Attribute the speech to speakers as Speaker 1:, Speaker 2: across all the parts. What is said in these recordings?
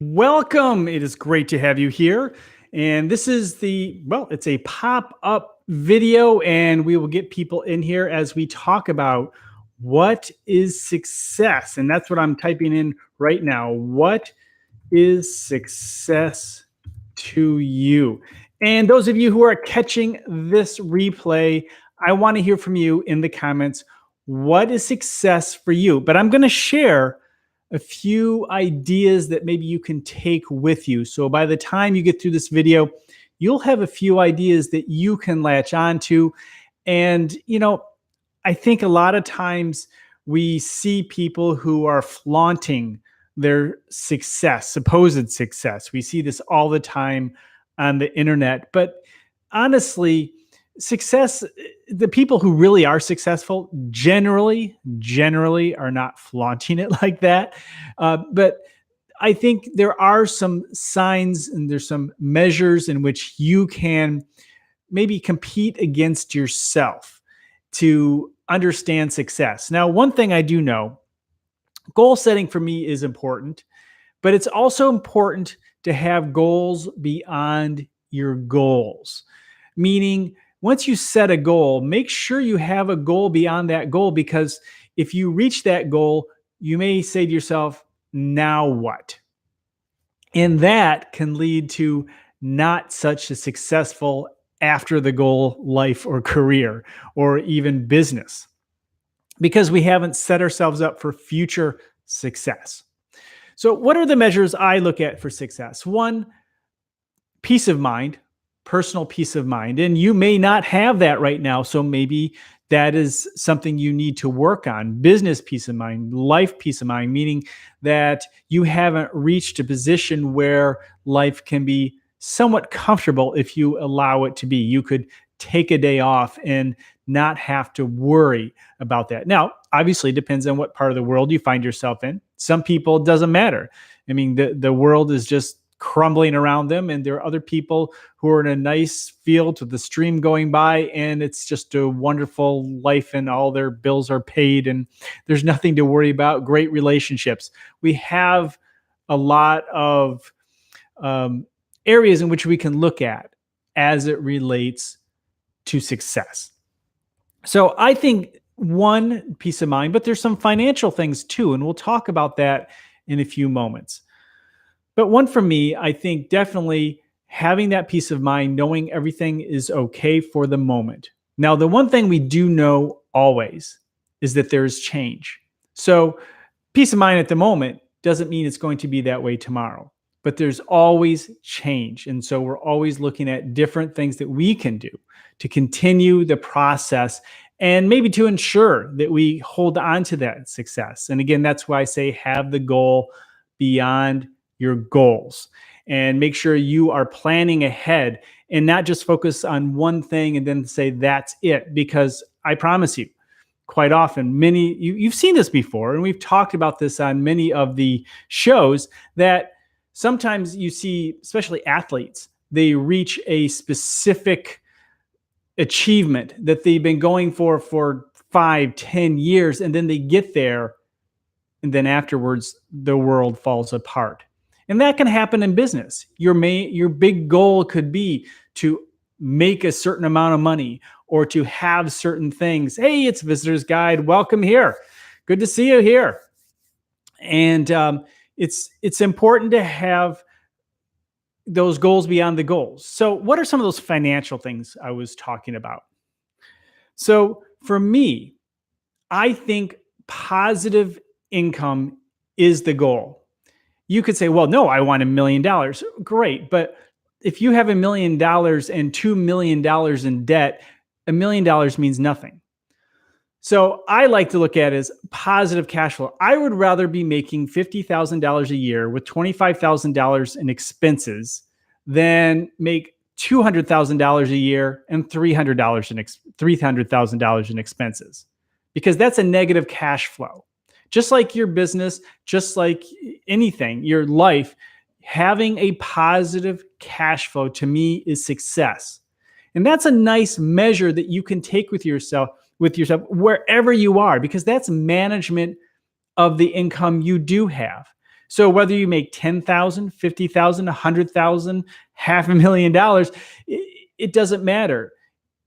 Speaker 1: Welcome. It is great to have you here. And this is it's a pop up video, and we will get people in here as we talk about what is success. And that's what I'm typing in right now. What is success to you? And those of you who are catching this replay, I want to hear from you in the comments. What is success for you? But I'm going to share a few ideas that maybe you can take with you. So by the time you get through this video, you'll have a few ideas that you can latch onto. And, I think a lot of times we see people who are flaunting their success, supposed success. We see this all the time on the internet. But honestly, success, the people who really are successful generally are not flaunting it like that. But I think there are some signs and there's some measures in which you can maybe compete against yourself to understand success. Now, one thing I do know, goal setting for me is important, but it's also important to have goals beyond your goals. Meaning, once you set a goal, make sure you have a goal beyond that goal, because if you reach that goal, you may say to yourself, now what? And that can lead to not such a successful after the goal life or career or even business, because we haven't set ourselves up for future success. So what are the measures I look at for success? One, peace of mind, personal peace of mind. And you may not have that right now. So maybe that is something you need to work on. Business peace of mind, life peace of mind, meaning that you haven't reached a position where life can be somewhat comfortable if you allow it to be. You could take a day off and not have to worry about that. Now, obviously, it depends on what part of the world you find yourself in. Some people, it doesn't matter. I mean, the world is just crumbling around them, and there are other people who are in a nice field with the stream going by, and it's just a wonderful life, and all their bills are paid, and there's nothing to worry about. Great relationships. We have a lot of areas in which we can look at as it relates to success. So I think one, peace of mind, but there's some financial things too, and we'll talk about that in a few moments. But one for me, I think definitely having that peace of mind, knowing everything is okay for the moment. Now, the one thing we do know always is that there is change. So peace of mind at the moment doesn't mean it's going to be that way tomorrow, but there's always change. And so we're always looking at different things that we can do to continue the process and maybe to ensure that we hold on to that success. And again, that's why I say have the goal beyond your goals, and make sure you are planning ahead and not just focus on one thing and then say that's it. Because I promise you, quite often, you've seen this before, and we've talked about this on many of the shows, that sometimes you see, especially athletes, they reach a specific achievement that they've been going for 5-10 years, and then they get there, and then afterwards the world falls apart. And that can happen in business. Your big goal could be to make a certain amount of money or to have certain things. Hey, it's Visitor's Guide. Welcome here. Good to see you here. And it's important to have those goals beyond the goals. So what are some of those financial things I was talking about? So for me, I think positive income is the goal. You could say, well, no, I want $1 million. Great. But if you have $1 million and $2 million in debt, $1 million means nothing. So I like to look at it as positive cash flow. I would rather be making $50,000 a year with $25,000 in expenses than make $200,000 a year and $300,000 in expenses, because that's a negative cash flow. Just like your business, just like anything, your life, having a positive cash flow to me is success. And that's a nice measure that you can take with yourself wherever you are, because that's management of the income you do have. So whether you make 10,000, 50,000, 100,000, $500,000, it doesn't matter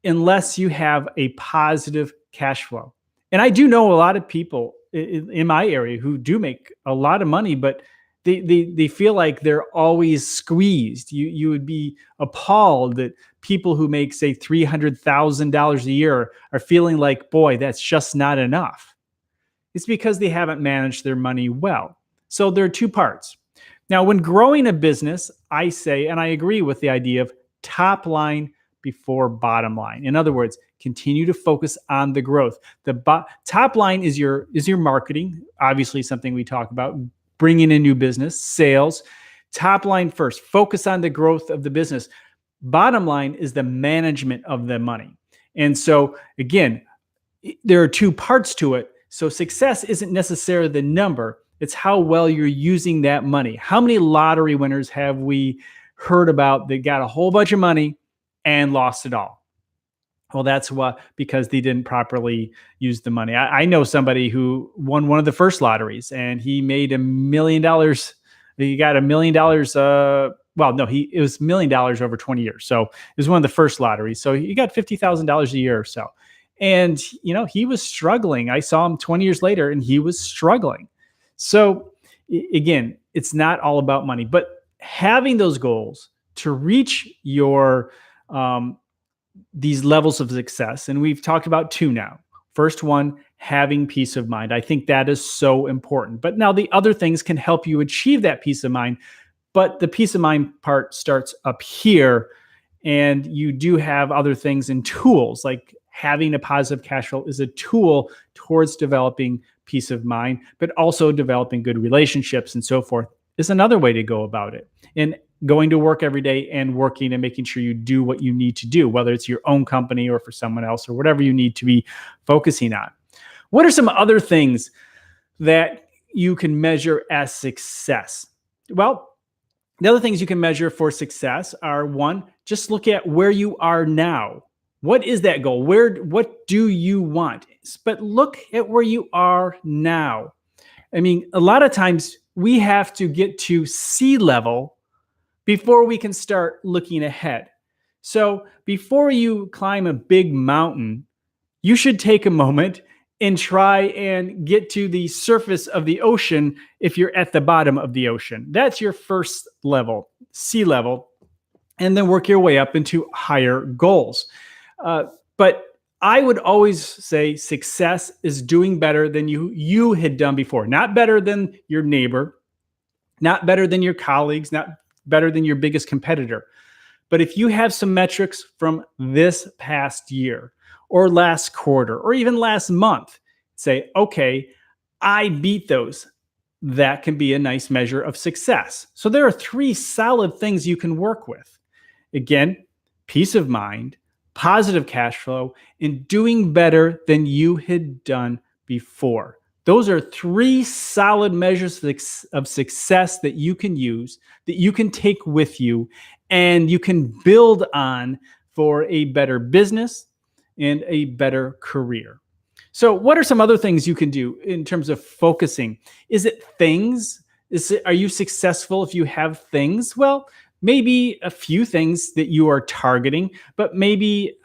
Speaker 1: unless you have a positive cash flow. And I do know a lot of people in my area who do make a lot of money, but they feel like they're always squeezed. You would be appalled that people who make, say, $300,000 a year are feeling like, boy, that's just not enough. It's because they haven't managed their money well. So there are two parts. Now, when growing a business, I say, and I agree with the idea of top line before bottom line. In other words, continue to focus on the growth. The top line is your marketing, obviously something we talk about, bringing in new business, sales. Top line first, focus on the growth of the business. Bottom line is the management of the money. And so again, there are two parts to it. So success isn't necessarily the number. It's how well you're using that money. How many lottery winners have we heard about that got a whole bunch of money and lost it all? Well, that's because they didn't properly use the money. I know somebody who won one of the first lotteries and he made $1 million. He got $1 million. Well, no, it was $1 million over 20 years. So it was one of the first lotteries. So he got $50,000 a year or so. And, he was struggling. I saw him 20 years later and he was struggling. So again, it's not all about money, but having those goals to reach your, these levels of success. And we've talked about two now. First one, having peace of mind. I think that is so important. But now the other things can help you achieve that peace of mind. But the peace of mind part starts up here. And you do have other things and tools, like having a positive cash flow is a tool towards developing peace of mind, but also developing good relationships and so forth is another way to go about it. And going to work every day and working and making sure you do what you need to do, whether it's your own company or for someone else or whatever you need to be focusing on. What are some other things that you can measure as success? Well, the other things you can measure for success are, one, just look at where you are now. What is that goal? What do you want? But look at where you are now. I mean, a lot of times we have to get to sea level before we can start looking ahead. So before you climb a big mountain, you should take a moment and try and get to the surface of the ocean if you're at the bottom of the ocean. That's your first level, sea level, and then work your way up into higher goals. But I would always say success is doing better than you had done before. Not better than your neighbor, not better than your colleagues, not better than your biggest competitor. But if you have some metrics from this past year or last quarter or even last month, say, okay, I beat those. That can be a nice measure of success. So there are three solid things you can work with. Again, peace of mind, positive cash flow, and doing better than you had done before. Those are three solid measures of success that you can use, that you can take with you, and you can build on for a better business and a better career. So what are some other things you can do in terms of focusing? Is it things? Are you successful if you have things? Well, maybe a few things that you are targeting, but maybe,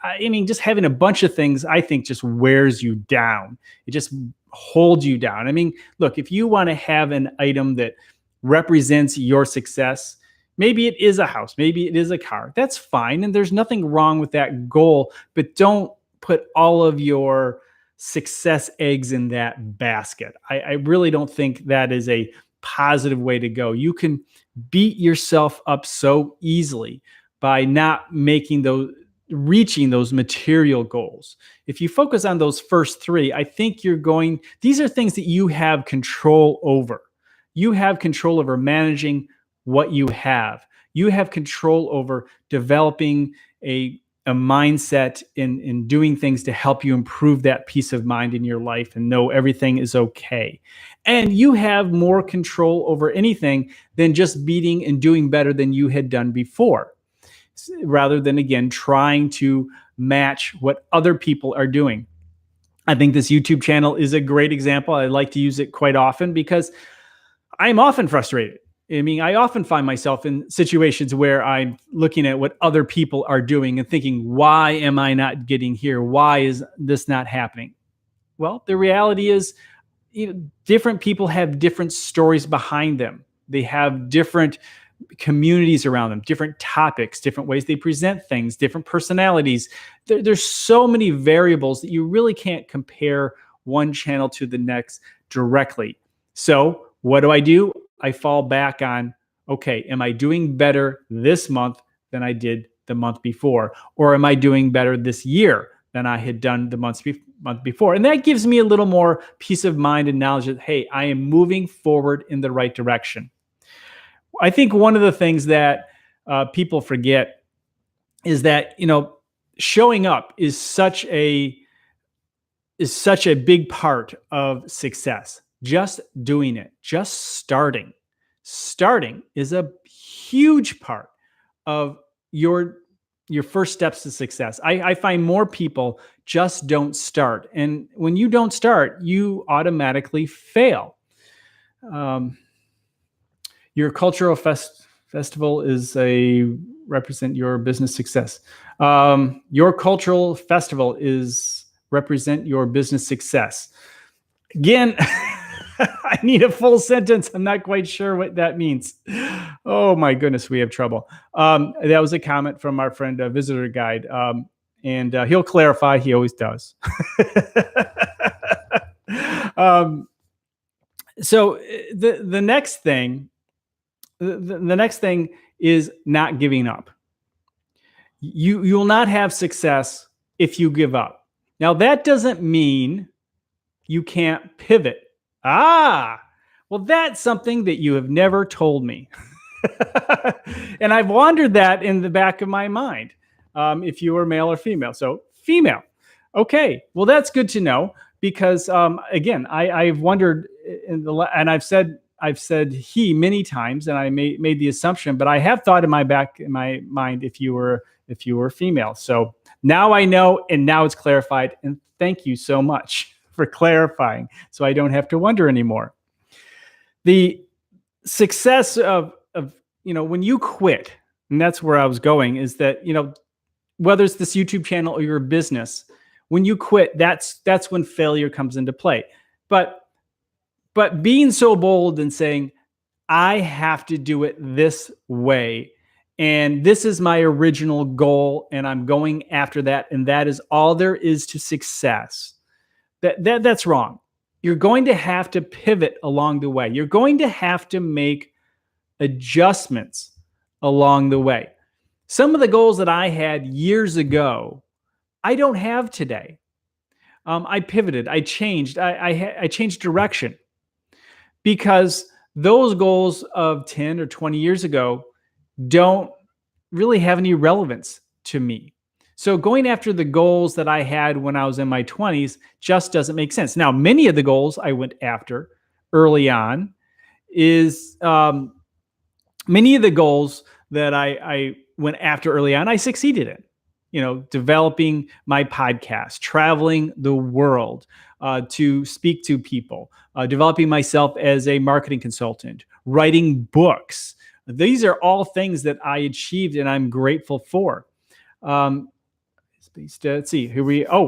Speaker 1: just having a bunch of things, I think just wears you down. It just holds you down. Look, if you want to have an item that represents your success, maybe it is a house, maybe it is a car. That's fine. And there's nothing wrong with that goal, but don't put all of your success eggs in that basket. I really don't think that is a positive way to go. You can beat yourself up so easily by not reaching those material goals. If you focus on those first three, I think these are things that you have control over. You have control over managing what you have. You have control over developing a mindset in doing things to help you improve that peace of mind in your life and know everything is okay. And you have more control over anything than just beating and doing better than you had done before, rather than, again, trying to match what other people are doing. I think this YouTube channel is a great example. I like to use it quite often because I'm often frustrated. I mean, I often find myself in situations where I'm looking at what other people are doing and thinking, why am I not getting here? Why is this not happening? Well, the reality is, different people have different stories behind them. They have different communities around them, different topics, different ways they present things, different personalities. There's so many variables that you really can't compare one channel to the next directly. So what do? I fall back on, okay, am I doing better this month than I did the month before? Or am I doing better this year than I had done the month before? And that gives me a little more peace of mind and knowledge that, hey, I am moving forward in the right direction. I think one of the things that people forget is that, showing up is such a big part of success. Just doing it, just starting. Starting is a huge part of your first steps to success. I find more people just don't start. And when you don't start, you automatically fail. Your cultural festival is represent your business success. Your cultural festival is represent your business success. Again, I need a full sentence. I'm not quite sure what that means. Oh my goodness, we have trouble. That was a comment from our friend, Visitor Guide. And he'll clarify. He always does. So the next thing, the next thing is not giving up. You will not have success if you give up. Now, that doesn't mean you can't pivot. Well, that's something that you have never told me. And I've wondered that in the back of my mind, if you were male or female. So female. Okay, well, that's good to know because, again, I've wondered, and I've said he many times, and I made the assumption, but I have thought in my mind if you were female. So now I know, and now it's clarified. And thank you so much for clarifying, so I don't have to wonder anymore. The success of when you quit, and that's where I was going, is that whether it's this YouTube channel or your business, when you quit, that's when failure comes into play. But being so bold and saying, I have to do it this way, and this is my original goal, and I'm going after that, and that is all there is to success. That's wrong. You're going to have to pivot along the way. You're going to have to make adjustments along the way. Some of the goals that I had years ago, I don't have today. I pivoted. I changed. I changed direction because those goals of 10 or 20 years ago don't really have any relevance to me. So going after the goals that I had when I was in my 20s just doesn't make sense. Now, many of the goals I went after early on many of the goals that I went after early on, I succeeded in. Developing my podcast, traveling the world to speak to people, developing myself as a marketing consultant, writing books. These are all things that I achieved and I'm grateful for. Let's see.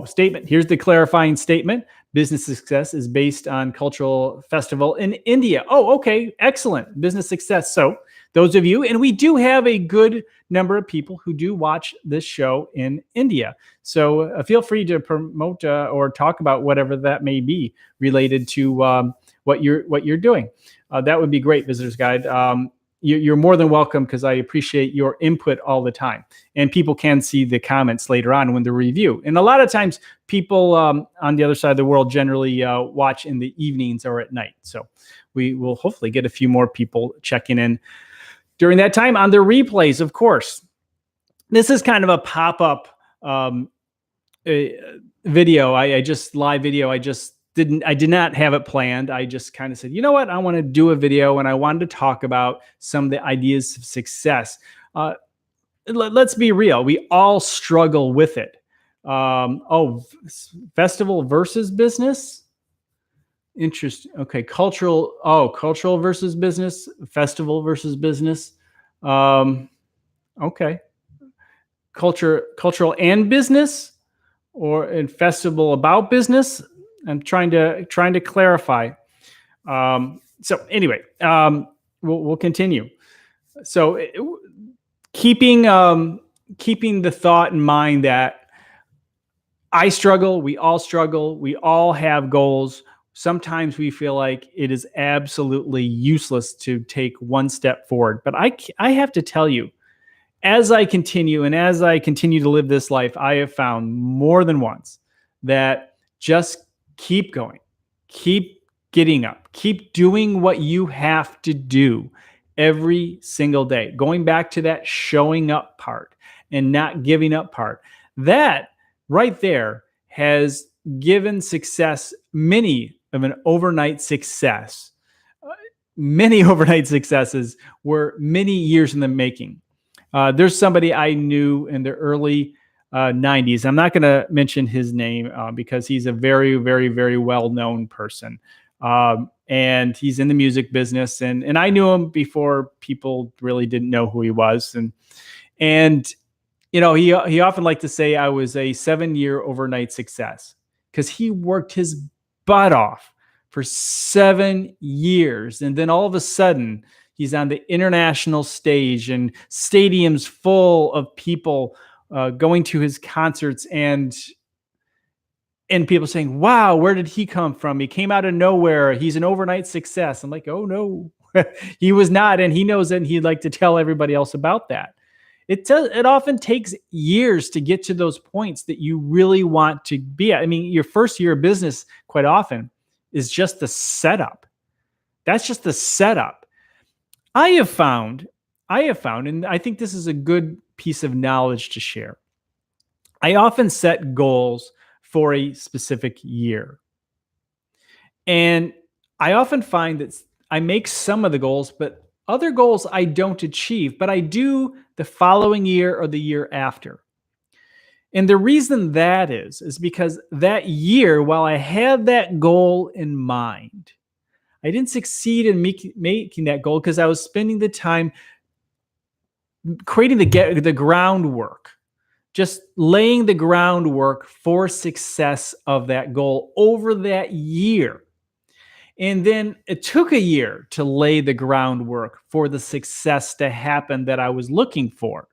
Speaker 1: Statement. Here's the clarifying statement. Business success is based on cultural festival in India. Oh, okay. Excellent. Business success. So those of you, and we do have a good number of people who do watch this show in India. So feel free to promote or talk about whatever that may be related to what you're doing. That would be great, Visitor's Guide. You're more than welcome because I appreciate your input all the time. And people can see the comments later on when they review. And a lot of times people on the other side of the world generally watch in the evenings or at night. So we will hopefully get a few more people checking in during that time on the replays, of course. This is kind of a pop-up video. Live video. I did not have it planned. I just kind of said, you know what? I want to do a video and I wanted to talk about some of the ideas of success. Let's be real. We all struggle with it. Festival versus business. Interesting. Okay. Cultural. Oh, cultural versus business, festival versus business. Um, okay. Cultural and business, or a festival about business. I'm trying to clarify. So anyway, we'll continue. So keeping keeping the thought in mind that I struggle, we all have goals. Sometimes we feel like it is absolutely useless to take one step forward. But I have to tell you, as I continue to live this life, I have found more than once that just keep going, keep getting up, keep doing what you have to do every single day. Going back to that showing up part and not giving up part. That right there has given success many of an overnight success. Many overnight successes were many years in the making. There's somebody I knew in the early 90s. I'm not going to mention his name because he's a very, very, very well-known person. And he's in the music business. And I knew him before people really didn't know who he was. And he often liked to say I was a 7-year overnight success because he worked his butt off for 7 years. And then all of a sudden, he's on the international stage and stadiums full of people going to his concerts and people saying, "Wow, where did he come from? He came out of nowhere. He's an overnight success." I'm like, "Oh no, he was not," and he knows it. And he'd like to tell everybody else about that. It often takes years to get to those points that you really want to be at. I mean, your first year of business quite often is just the setup. That's just the setup. I have found, and I think this is a good piece of knowledge to share. I often set goals for a specific year. And I often find that I make some of the goals, but other goals I don't achieve, but I do the following year or the year after. And the reason that is because that year, while I had that goal in mind, I didn't succeed in making that goal because I was spending the time creating the groundwork, just laying the groundwork for success of that goal over that year. And then it took a year to lay the groundwork for the success to happen that I was looking for.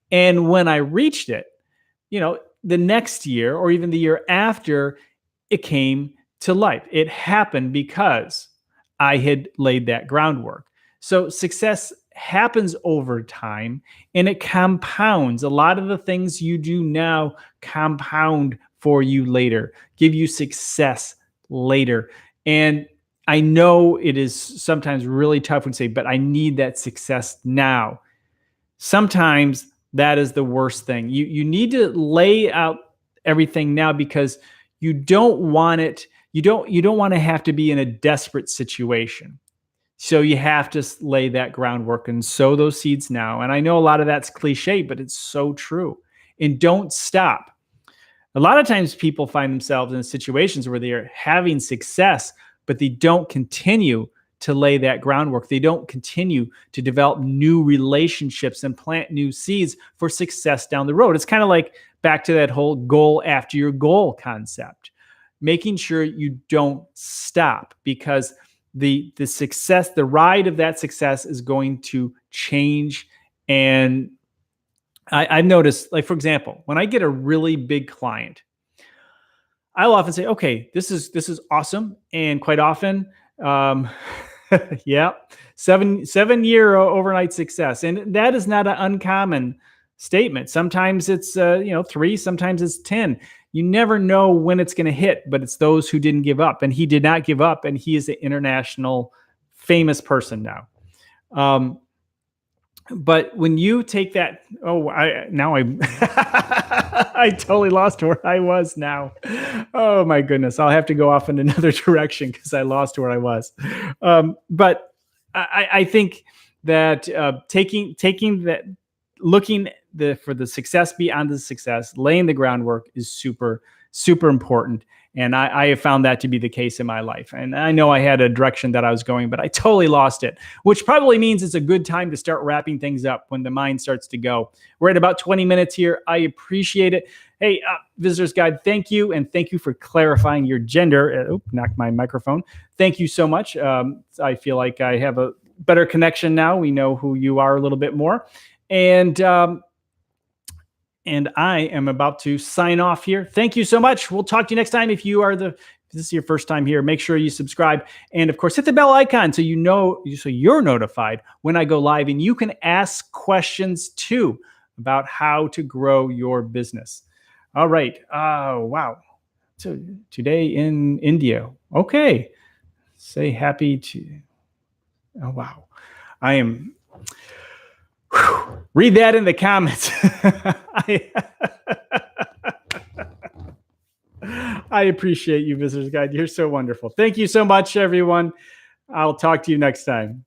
Speaker 1: And when I reached it, the next year or even the year after, it came to life. It happened because I had laid that groundwork. So success happens over time and it compounds. A lot of the things you do now compound for you later, give you success later. And I know it is sometimes really tough to say, but I need that success now. Sometimes that is the worst thing. You need to lay out everything now because you don't want it. You don't want to have to be in a desperate situation. So you have to lay that groundwork and sow those seeds now. And I know a lot of that's cliche, but it's so true. And don't stop. A lot of times people find themselves in situations where they are having success, but they don't continue to lay that groundwork. They don't continue to develop new relationships and plant new seeds for success down the road. It's kind of like back to that whole goal after your goal concept, making sure you don't stop because the success, the ride of that success is going to change. And I've noticed, like, for example, when I get a really big client, I'll often say, okay, this is awesome. And quite often, yeah, 7-year overnight success. And that is not an uncommon statement. Sometimes it's 3, sometimes it's 10. You never know when it's going to hit, but it's those who didn't give up. And he did not give up, and he is an international famous person now. But when you take that, I totally lost where I was now. Oh my goodness. I'll have to go off in another direction because I lost where I was. But I think that taking that, looking for the success beyond the success, laying the groundwork is super, super important. And I have found that to be the case in my life. And I know I had a direction that I was going, but I totally lost it, which probably means it's a good time to start wrapping things up when the mind starts to go. We're at about 20 minutes here. I appreciate it. Hey, Visitor's Guide, thank you. And thank you for clarifying your gender. Knocked my microphone. Thank you so much. I feel like I have a better connection now. We know who you are a little bit more. And I am about to sign off here. Thank you so much. We'll talk to you next time. If this is your first time here, make sure you subscribe. And of course, hit the bell icon so you're notified when I go live. And you can ask questions too about how to grow your business. All right. Wow. So today in India. Okay. Say happy to. Oh, wow. I am. Whew, read that in the comments. I appreciate you, Visitor's Guide. You're so wonderful. Thank you so much, everyone. I'll talk to you next time.